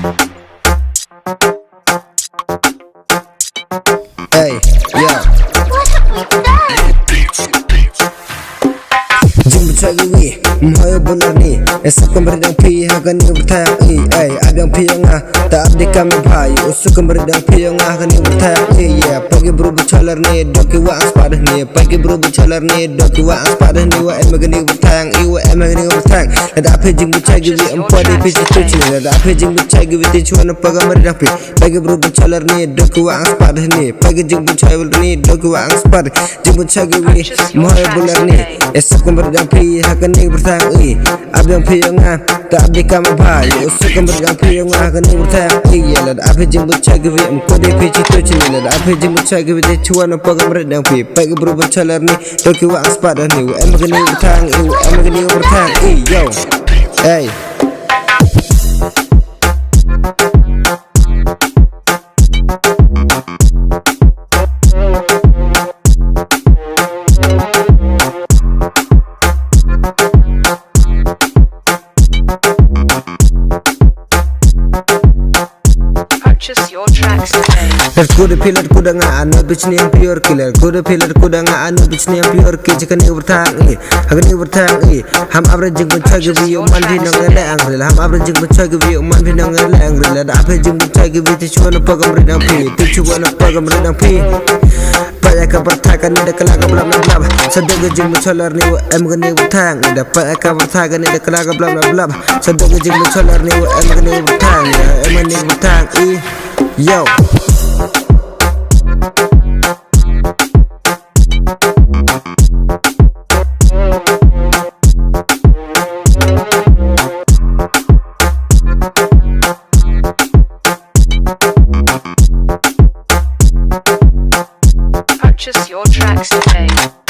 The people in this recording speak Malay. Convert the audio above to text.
Hey, yo. Jumbo chagi mhoyo bularni esakam berdang pi hagan ni bertayang ay abang piyanga ta abdi kami bhai usukam berdang piyanga hagan ni bertayang ya pagi berubah chalar ni doki wa aspadah ni pagi berubah chalar ni doki wa aspadah ni wa emagani bertayang wa emagani bertayang ada apa jumbo chagi wi empodi piji tuci ada apa jumbo chagi wi tichuan pagam berdang pi pagi berubah chalar ni doki wa aspadah ni pagi jumbo chagi ni doki wa aspadah jumbo chagi wi mhoyo bularni esakam berdang pi hagan ni bertayang abang piyanga ta abdi kami bhai usukam berdang piyanga hagan ni bertayang ya ada apa jumbo chagi wi empodi piji tuci ada apa jumbo chagi wi tichuan pagam berdang pi pagi berubah chalar ni doki wa aspadah ni wa emagani bertayang yo hey. Purchase your tracks today. Kuda pilar kuda nga anu bichni yang pure killer. Kuda pilar kuda nga anu bichni yang pure ki jika ni bertang hagan ni bertang ham averaging benchagi vi man vi nang le angril ham averaging benchagi vi man vi nang le angril ada apa jing benchagi vi tichuan pagam redang pi tichuan pagam redang pi paya ka bertakan ni de kelaga blam blam sadaga jing benchalar ni em gani bertang ada paya ka bertakan ni de kelaga blam blam sadaga jing benchalar ni em gani bertang em gani bertang yo. Purchase your tracks today.